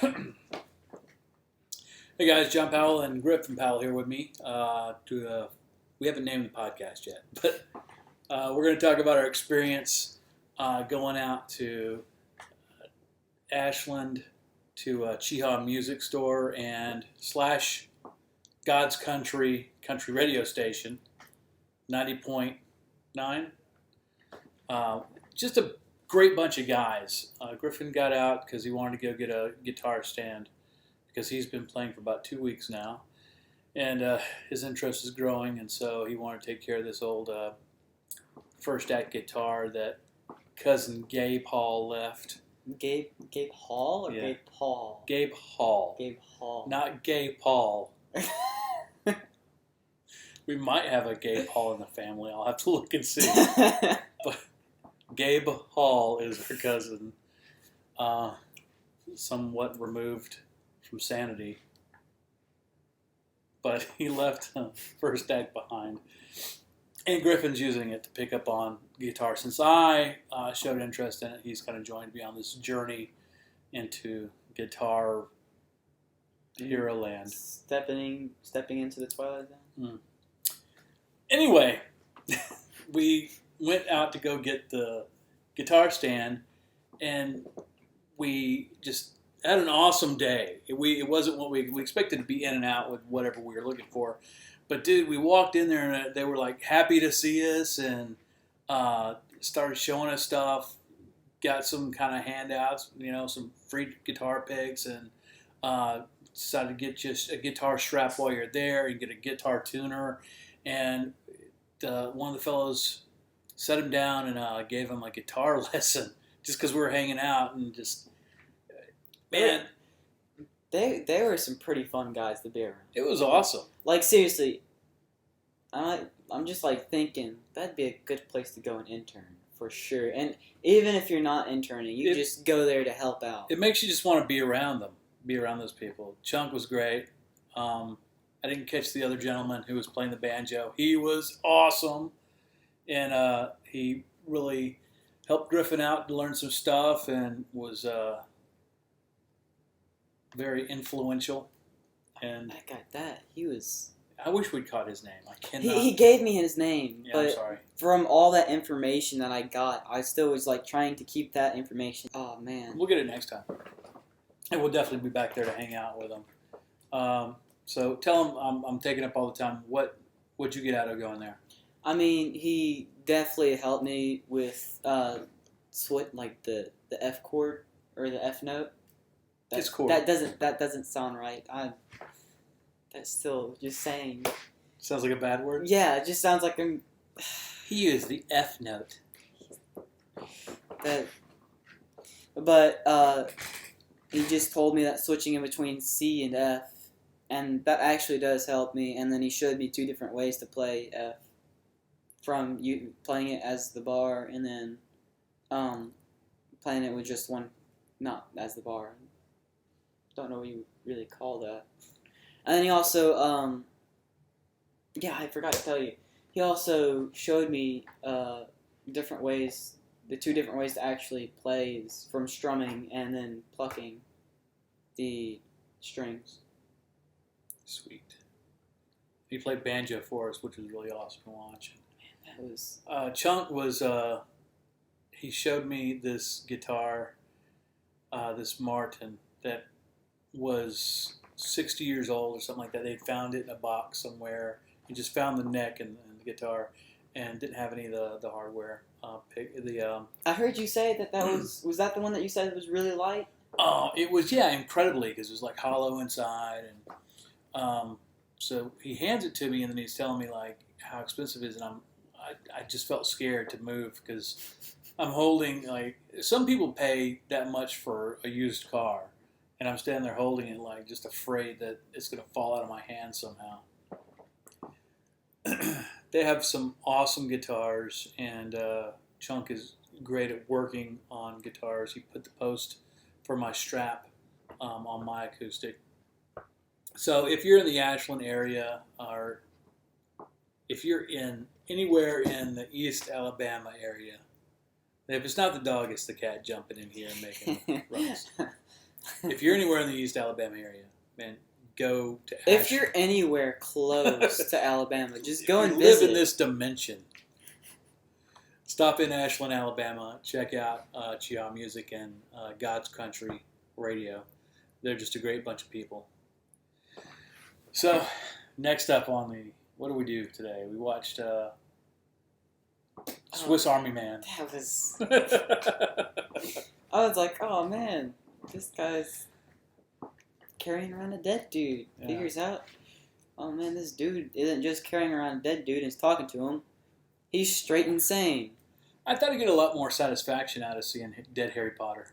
Hey guys, John Powell and Griffin Powell here with me. We haven't named the podcast yet, but we're going to talk about our experience going out to Ashland to Cheaha Music Store and / God's Country radio station, 90.9. Just a great bunch of guys. Griffin got out because he wanted to go get a guitar stand because he's been playing for about 2 weeks now, and his interest is growing, and so he wanted to take care of this old first act guitar that cousin Gabe Hall left. Gabe Hall or Gabe Paul? Gabe Hall. Gabe Hall. Not Gay Paul. We might have a Gabe Hall in the family. I'll have to look and see. But Gabe Hall is our cousin, somewhat removed from sanity, but he left first act behind, and Griffin's using it to pick up on guitar. Since I showed interest in it, he's kind of joined me on this journey into guitar hero land. Stepping into the twilight zone. Anyway, we went out to go get the guitar stand, and we just had an awesome day. It wasn't what we expected to be in and out with whatever we were looking for. But dude, we walked in there and they were like happy to see us and started showing us stuff. Got some kind of handouts, some free guitar picks, and decided to get just a guitar strap while you're there. You get a guitar tuner, and one of the fellows set him down and gave him a guitar lesson just because we were hanging out and just. Man, they were some pretty fun guys to be around. It was awesome. Like, seriously, I'm just thinking that'd be a good place to go and intern for sure. And even if you're not interning, you just go there to help out. It makes you just want to be around them, be around those people. Chunk was great. I didn't catch the other gentleman who was playing the banjo. He was awesome, and he really helped Griffin out to learn some stuff and was. Very influential, and I got that. He was. I wish we'd caught his name. I cannot. He gave me his name, yeah, but I'm sorry. From all that information that I got, I still was trying to keep that information. Oh man, we'll get it next time, and we'll definitely be back there to hang out with him. So tell him I'm taking up all the time. What'd you get out of going there? I mean, he definitely helped me with the F chord or the F note. That doesn't sound right. That's still just saying. Sounds like a bad word? Yeah, it just sounds like I'm. He used the F note. But he just told me that switching in between C and F, and that actually does help me. And then he showed me 2 different ways to play F, from you playing it as the bar, and then playing it with just one, not as the bar. Don't know what you really call that. And then he also, I forgot to tell you, he also showed me different ways, the 2 different ways to actually play from strumming and then plucking the strings. Sweet. He played banjo for us, which was really awesome to watch. Man, that was... Chunk was, he showed me this guitar, this Martin, that was 60 years old or something like that. They'd found it in a box somewhere. He just found the neck and the guitar and didn't have any of the hardware. I heard you say that was that the one that you said was really light? It was, incredibly, because it was hollow inside. And so he hands it to me, and then he's telling me how expensive it is, and I just felt scared to move because I'm holding, some people pay that much for a used car. And I'm standing there holding it, just afraid that it's going to fall out of my hand somehow. They have some awesome guitars, and Chunk is great at working on guitars. He put the post for my strap on my acoustic. So if you're in the Ashland area, or if you're anywhere in the East Alabama area, if it's not the dog, it's the cat jumping in here and making runs. If you're anywhere in the East Alabama area, man, go to If you're anywhere close to Alabama, just go and live visit. in this dimension. Stop in Ashland, Alabama. Check out Cheaha Music and God's Country Radio. They're just a great bunch of people. So, next up on the... What do we do today? We watched Swiss Army Man. That was... I was like, oh man, this guy's carrying around a dead dude. Yeah. Figures out, oh man, this dude isn't just carrying around a dead dude and is talking to him. He's straight insane. I thought I'd get a lot more satisfaction out of seeing dead Harry Potter.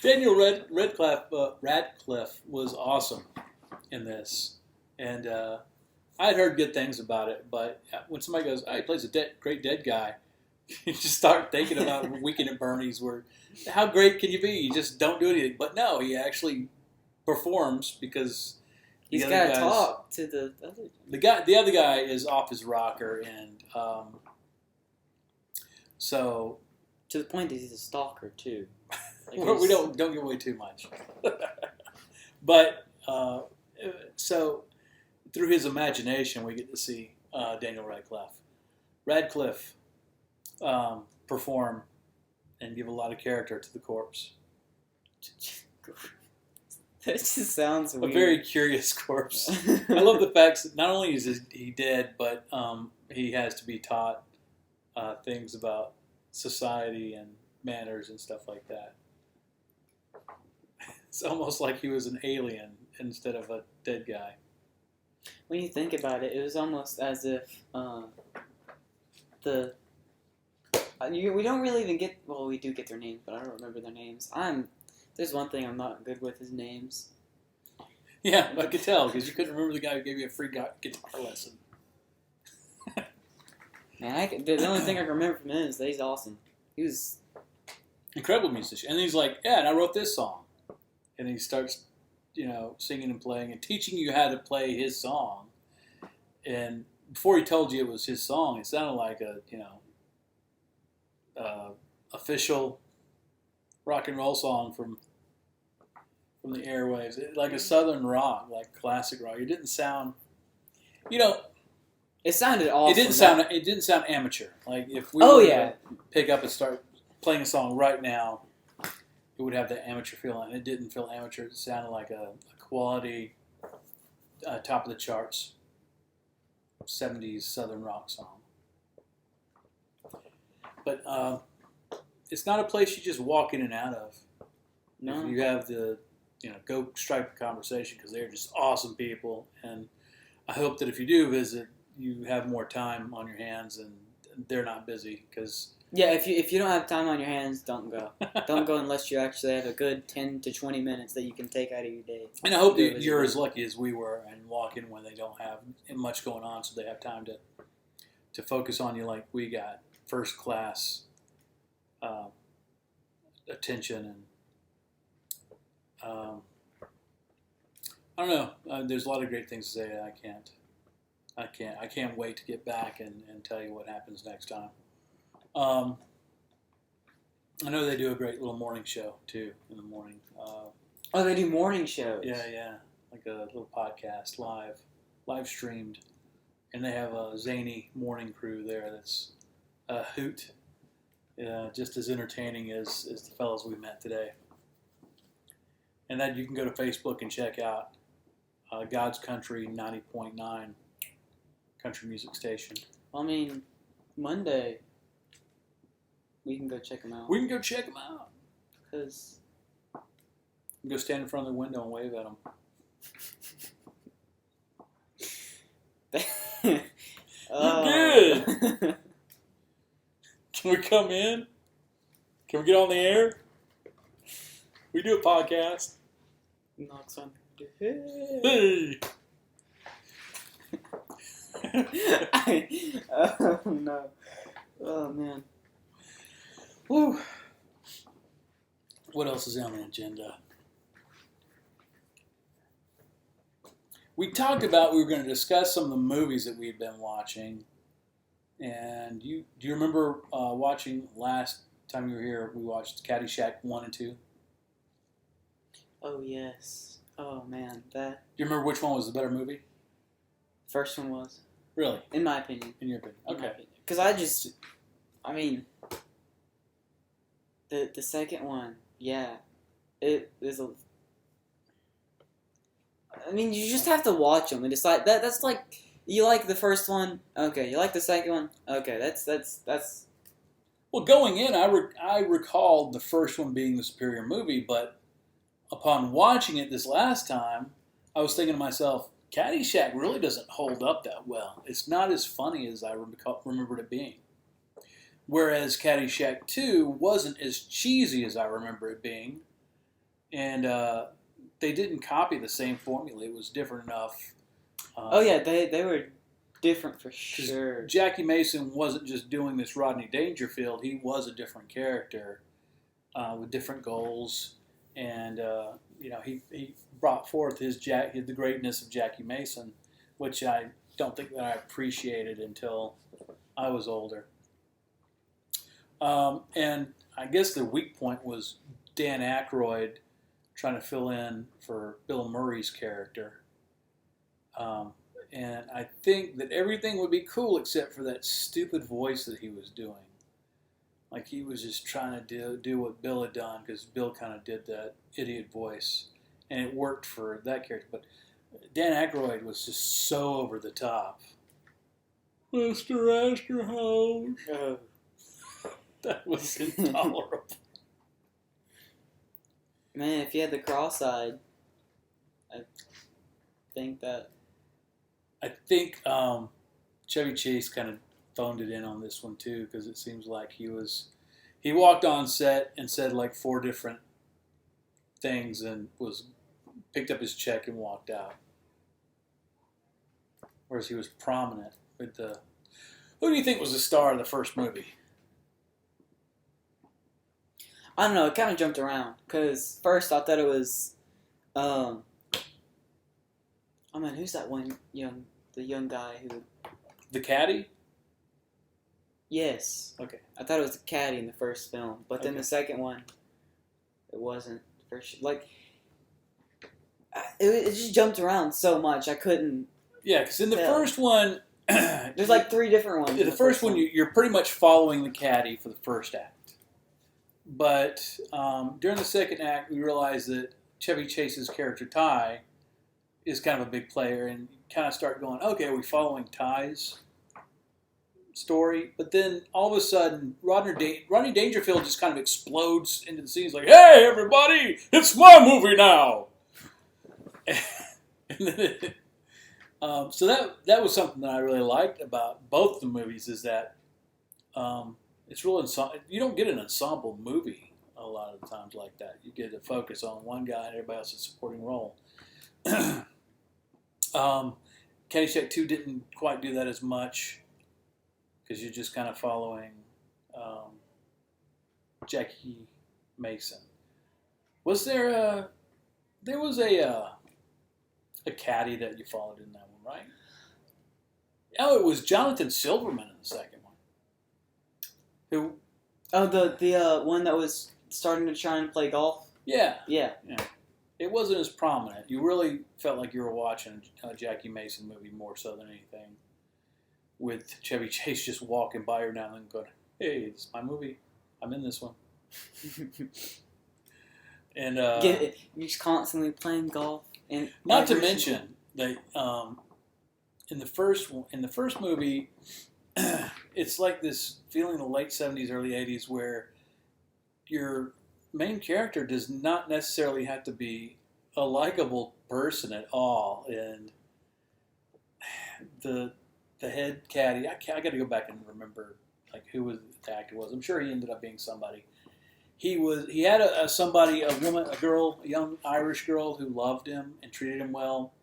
Daniel Radcliffe was awesome in this, and I had heard good things about it. But when somebody goes, "Oh, he plays a great dead guy," you just start thinking about Weekend at Bernie's, where how great can you be? You just don't do anything. But no, he actually performs because he's got to talk to the other. The other guy is off his rocker, and so to the point that he's a stalker too. Like we don't give away too much. But so through his imagination, we get to see Daniel Radcliffe perform and give a lot of character to the corpse. That just sounds weird. A very curious corpse. I love the fact that not only is he dead, but he has to be taught things about society and manners and stuff like that. It's almost like he was an alien instead of a dead guy. When you think about it, it was almost as if we don't really even get... Well, we do get their names, but I don't remember their names. There's one thing I'm not good with, is names. Yeah, I could tell, because you couldn't remember the guy who gave you a free guitar lesson. Man, the only thing I can remember from him is that he's awesome. He was... Incredible musician. And he's like, yeah, and I wrote this song. And he starts, singing and playing and teaching you how to play his song. And before he told you it was his song, it sounded like a, official rock and roll song from the airwaves, like a southern rock, like classic rock. It didn't sound, it sounded awesome. It didn't sound amateur. Like if we were to pick up and start playing a song right now, it would have that amateur feeling. It didn't feel amateur. It sounded like a quality, top of the charts, 70s southern rock song. But it's not a place you just walk in and out of. No. If you have the, go strike a conversation, because they're just awesome people. And I hope that if you do visit, you have more time on your hands and they're not busy, because... Yeah, if you don't have time on your hands, don't go. Don't go unless you actually have a good 10 to 20 minutes that you can take out of your day. And I hope that you're as lucky as we were and walk in when they don't have much going on, so they have time to focus on you like we got. First class attention, and I don't know. There's a lot of great things to say. I can't wait to get back and tell you what happens next time. I know they do a great little morning show too in the morning. They do morning shows. Yeah, like a little podcast live streamed, and they have a zany morning crew there that's a hoot, just as entertaining as the fellows we met today. And that you can go to Facebook and check out God's Country 90.9 country music station. I mean, Monday. We can go check them out. We can go check them out. Because... We can go stand in front of the window and wave at them. You're good! Can we come in? Can we get on the air? We do a podcast. Knocks on the Hey! Oh, no. Oh, man. Woo. What else is on the agenda? We talked about we were going to discuss some of the movies that we've been watching. And do you remember watching last time you were here, we watched Caddy Shack 1 and 2. Oh, yes. Oh, man. Do you remember which one was the better movie? First one was. Really? In my opinion. In your opinion. Okay. Because the second one, yeah, it is a. I mean, you just have to watch them and decide. That's like, you like the first one, okay. You like the second one, okay. That's. Well, going in, I recalled the first one being the superior movie, but upon watching it this last time, I was thinking to myself, Caddy Shack really doesn't hold up that well. It's not as funny as I remembered it being. Whereas Caddy Shack 2 wasn't as cheesy as I remember it being. And they didn't copy the same formula. It was different enough. Oh, yeah, they were different for sure. Jackie Mason wasn't just doing this Rodney Dangerfield. He was a different character with different goals. And, he brought forth the greatness of Jackie Mason, which I don't think that I appreciated until I was older. And I guess the weak point was Dan Aykroyd trying to fill in for Bill Murray's character. And I think that everything would be cool except for that stupid voice that he was doing. Like he was just trying to do what Bill had done, because Bill kind of did that idiot voice. And it worked for that character. But Dan Aykroyd was just so over the top. Mr. Esterhaus. Oh. That was intolerable. Man, if you had the cross-eyed, I think Chevy Chase kind of phoned it in on this one too, because it seems like he walked on set and said like 4 different things and picked up his check and walked out. Whereas he was prominent with the. Who do you think was the star of the first movie? I don't know, it kind of jumped around, because first I thought it was, oh man, who's that one the young guy who... The Caddy? Yes. Okay. I thought it was the Caddy in the first film, but then the second one, it wasn't. Like, it just jumped around so much, I couldn't... Yeah, because in the first one... There's like 3 different ones. The first one, you're pretty much following the Caddy for the first act. But during the second act, we realized that Chevy Chase's character, Ty, is kind of a big player, and you kind of start going, okay, are we following Ty's story? But then all of a sudden, Rodney Dangerfield just kind of explodes into the scene. He's like, hey, everybody, it's my movie now! And then so that was something that I really liked about both the movies, is that it's real you don't get an ensemble movie a lot of the times like that. You get to focus on one guy and everybody else is a supporting role. Caddy Shack 2 didn't quite do that as much, because you're just kind of following Jackie Mason. Was there was a caddy that you followed in that one, right? Oh, it was Jonathan Silverman in the second one. Who? Oh, the one that was starting to try and play golf? Yeah. Yeah. It wasn't as prominent. You really felt like you were watching a Jackie Mason movie more so than anything, with Chevy Chase just walking by her now and then going, hey, this is my movie. I'm in this one. And you're just constantly playing golf. And not to mention that in the first movie, it's like this feeling in the late 70s, early 80s, where your main character does not necessarily have to be a likable person at all. And the head caddy, I got to go back and remember like who the actor was. I'm sure he ended up being somebody. He had a young Irish girl who loved him and treated him well,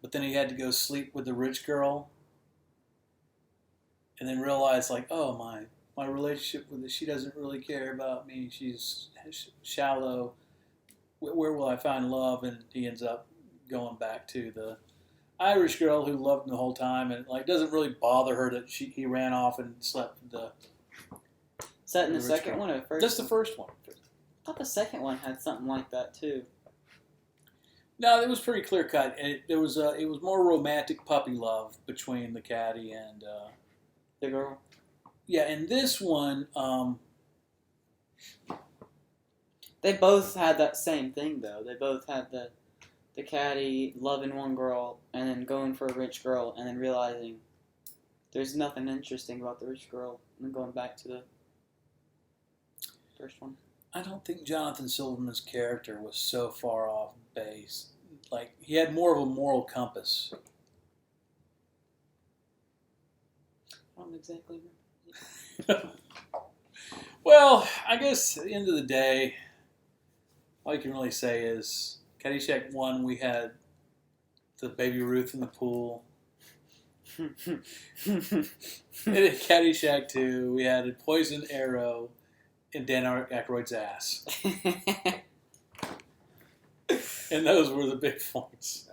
but then he had to go sleep with the rich girl, and then realized like, oh, my relationship with her, she doesn't really care about me. She's shallow. Where will I find love? And he ends up going back to the Irish girl who loved him the whole time, and like doesn't really bother her that he ran off and slept with the Set in the second one or the first? Just the first one. I thought the second one had something like that too. No, it was pretty clear cut. It was more romantic puppy love between the caddy and the girl. Yeah, and this one, they both had that same thing though. They both had the caddy loving one girl and then going for a rich girl and then realizing there's nothing interesting about the rich girl and then going back to the first one. I don't think Jonathan Silverman's character was so far off base. Like, he had more of a moral compass. I don't exactly remember. Well, I guess at the end of the day, all you can really say is Caddy Shack 1, we had the Baby Ruth in the pool. And at Caddy Shack 2, we had a poisoned arrow in Dan Aykroyd's ass. And those were the big points.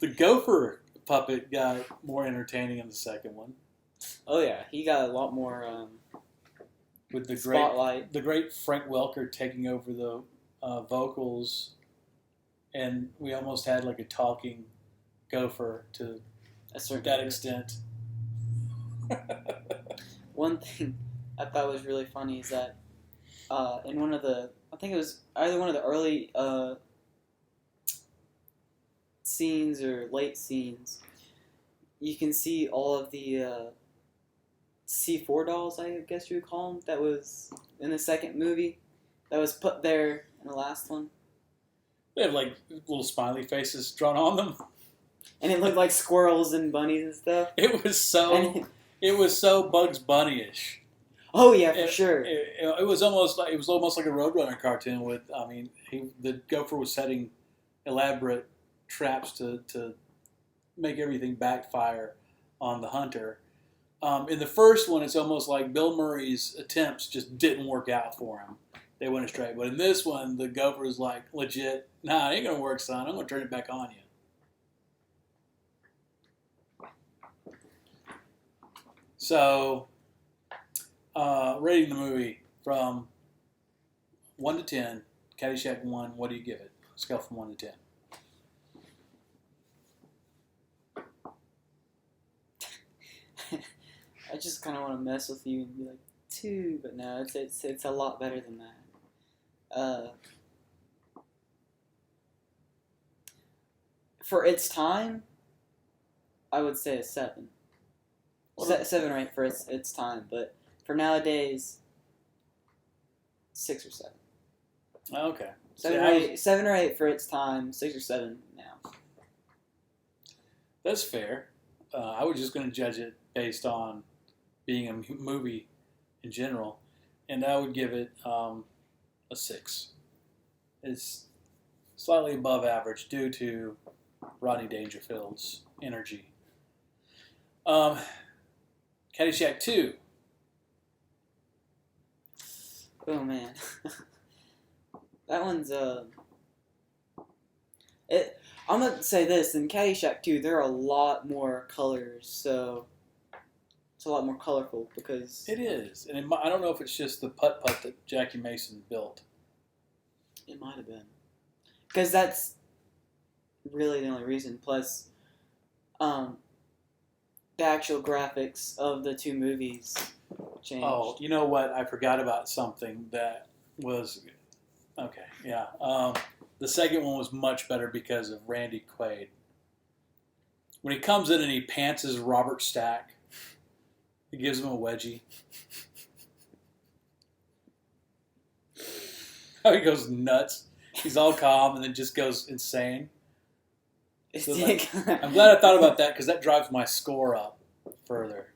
The gopher puppet got more entertaining in the second one. Oh yeah, he got a lot more with the spotlight. The great Frank Welker taking over the vocals, and we almost had like a talking gopher to that extent. One thing I thought was really funny is that in one of the, I think it was either one of the early scenes or late scenes, you can see all of the C4 dolls, I guess you would call them, that was in the second movie, that was put there in the last one. They have like little smiley faces drawn on them. And it looked like squirrels and bunnies and stuff. It was so Bugs Bunny-ish. Oh yeah, for sure. It was almost like a Roadrunner cartoon with. I mean, the gopher was setting elaborate traps to make everything backfire on the hunter. In the first one, it's almost like Bill Murray's attempts just didn't work out for him. They went astray. But in this one, the gopher is like legit. Nah, it ain't gonna work, son. I'm gonna turn it back on you. So, rating the movie from 1 to 10, Caddy Shack 1, what do you give it? Scale from 1 to 10. I just kind of want to mess with you and be like 2, but no, it's a lot better than that. For its time, I would say a 7. 7 or 8 for its time, but for nowadays, 6 or 7. Okay. 7 or 8 for its time, 6 or 7 now. That's fair. I was just going to judge it based on being a movie in general, and I would give it a 6. It's slightly above average due to Rodney Dangerfield's energy. Caddy Shack 2. Oh man, that one's I'm gonna say this: in Caddy Shack 2, there are a lot more colors, so it's a lot more colorful because it is, and I don't know if it's just the putt-putt that Jackie Mason built. It might have been, because that's really the only reason. Plus, the actual graphics of the 2 movies changed. Oh, you know what? I forgot about something that was okay. Yeah, the second one was much better because of Randy Quaid. When he comes in and he pantses Robert Stack, he gives him a wedgie. How he goes nuts. He's all calm and then just goes insane. So I'm glad I thought about that because that drives my score up further.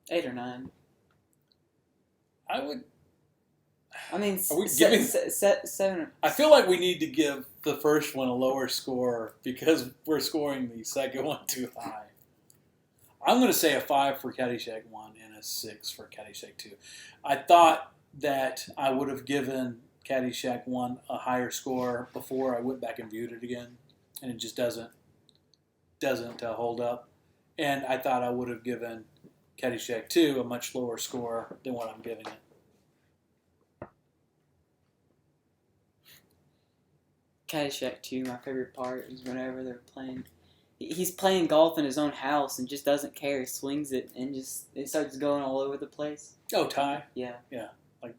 8 or 9. Are we giving 7? I feel like we need to give the first one a lower score because we're scoring the second one too high. I'm going to say a 5 for Caddy Shack 1 and a 6 for Caddy Shack 2. I thought that I would have given Caddy Shack 1 a higher score before I went back and viewed it again, and it just doesn't hold up. And I thought I would have given Caddy Shack 2 a much lower score than what I'm giving it. Caddy Shack 2, my favorite part is whenever they're playing. He's playing golf in his own house and just doesn't care. He swings it and it starts going all over the place. Oh, Ty? Yeah. Yeah. Like,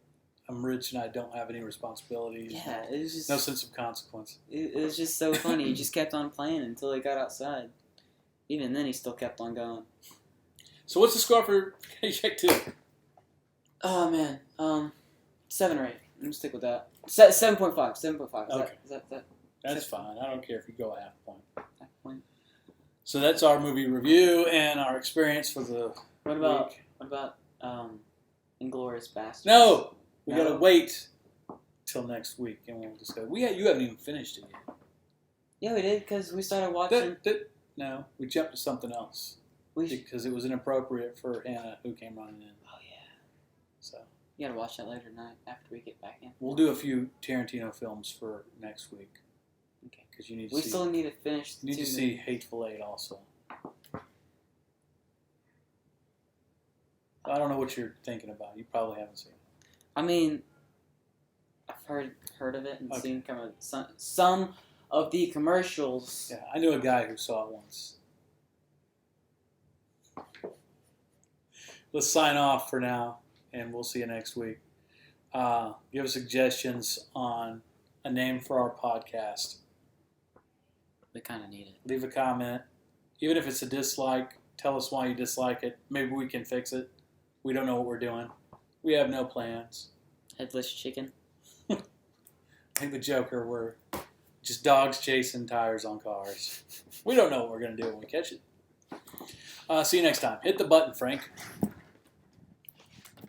I'm rich and I don't have any responsibilities. Yeah, it was just... No sense of consequence. It was just so funny. He just kept on playing until he got outside. Even then, he still kept on going. So what's the score for Caddy Shack 2? Oh, man. 7 or 8. I'm going to stick with that. 7.5. 7.5. Okay. Is that That's fine. I don't care if you go a half point. half point? So that's our movie review and our experience for the week. What about Inglourious Basterds? No! We gotta wait till next week and we'll discuss. You haven't even finished it yet. Yeah, we did, because we started watching... No, we jumped to something else. Because it was inappropriate for Hannah, who came running in. Oh, yeah. So you gotta watch that later tonight after we get back in. We'll do a few Tarantino films for next week. Okay. Because you need to we still need to finish. You need to see Hateful Eight also. I don't know what you're thinking about. You probably haven't seen it. I mean, I've heard of it and seen kind of some of the commercials. Yeah, I knew a guy who saw it once. Let's sign off for now, and we'll see you next week. Give us suggestions on a name for our podcast. We kind of need it. Leave a comment. Even if it's a dislike, tell us why you dislike it. Maybe we can fix it. We don't know what we're doing. We have no plans. Headless chicken. Like the Joker, we're just dogs chasing tires on cars. We don't know what we're going to do when we catch it. See you next time. Hit the button, Frank.